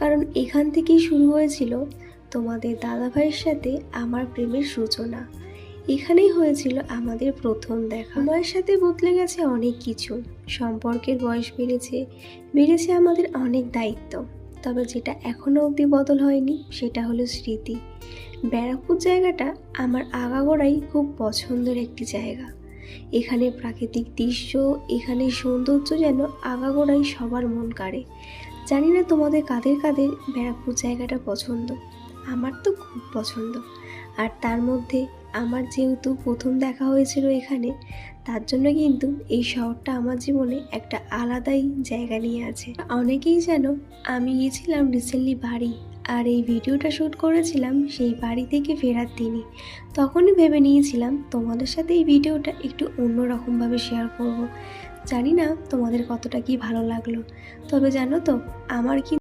কারণ এখান থেকেই শুরু হয়েছিল তোমাদের দাদাভাইয়ের সাথে আমার প্রেমের সূচনা। এখানেই হয়েছিল আমাদের প্রথম দেখা। সময়ের সাথে বদলে গেছে অনেক কিছু, সম্পর্কের বয়স বেড়েছে আমাদের অনেক দায়িত্ব, তবে যেটা এখনো অবধি বদল হয়নি সেটা হলো স্মৃতি। ব্যারাকপুর জায়গাটা আমার আগাগোড়াই খুব পছন্দের একটি জায়গা। এখানে প্রাকৃতিক দৃশ্য, এখানে সৌন্দর্য যেন আগাগোড়াই সবার মন কাড়ে। জানি না তোমাদের কাদের কাদের ব্যারাকপুর জায়গাটা পছন্দ, আমার তো খুব পছন্দ। আর তার মধ্যে আমার যেহেতু প্রথম দেখা হয়েছিল এখানে, তার জন্য কিন্তু এই শহরটা আমার জীবনে একটা আলাদাই জায়গা নিয়ে আছে। অনেকেই জানো আমি গিয়েছিলাম রিসেন্টলি বাড়ি, আর এই ভিডিওটা শ্যুট করেছিলাম সেই বাড়ি থেকে ফেরার দিনই। তখনই ভেবে নিয়েছিলাম তোমাদের সাথে এই ভিডিওটা একটু অন্যরকমভাবে শেয়ার করব। জানি না তোমাদের কতটা কি ভালো লাগলো, তবে জানো তো আমার কি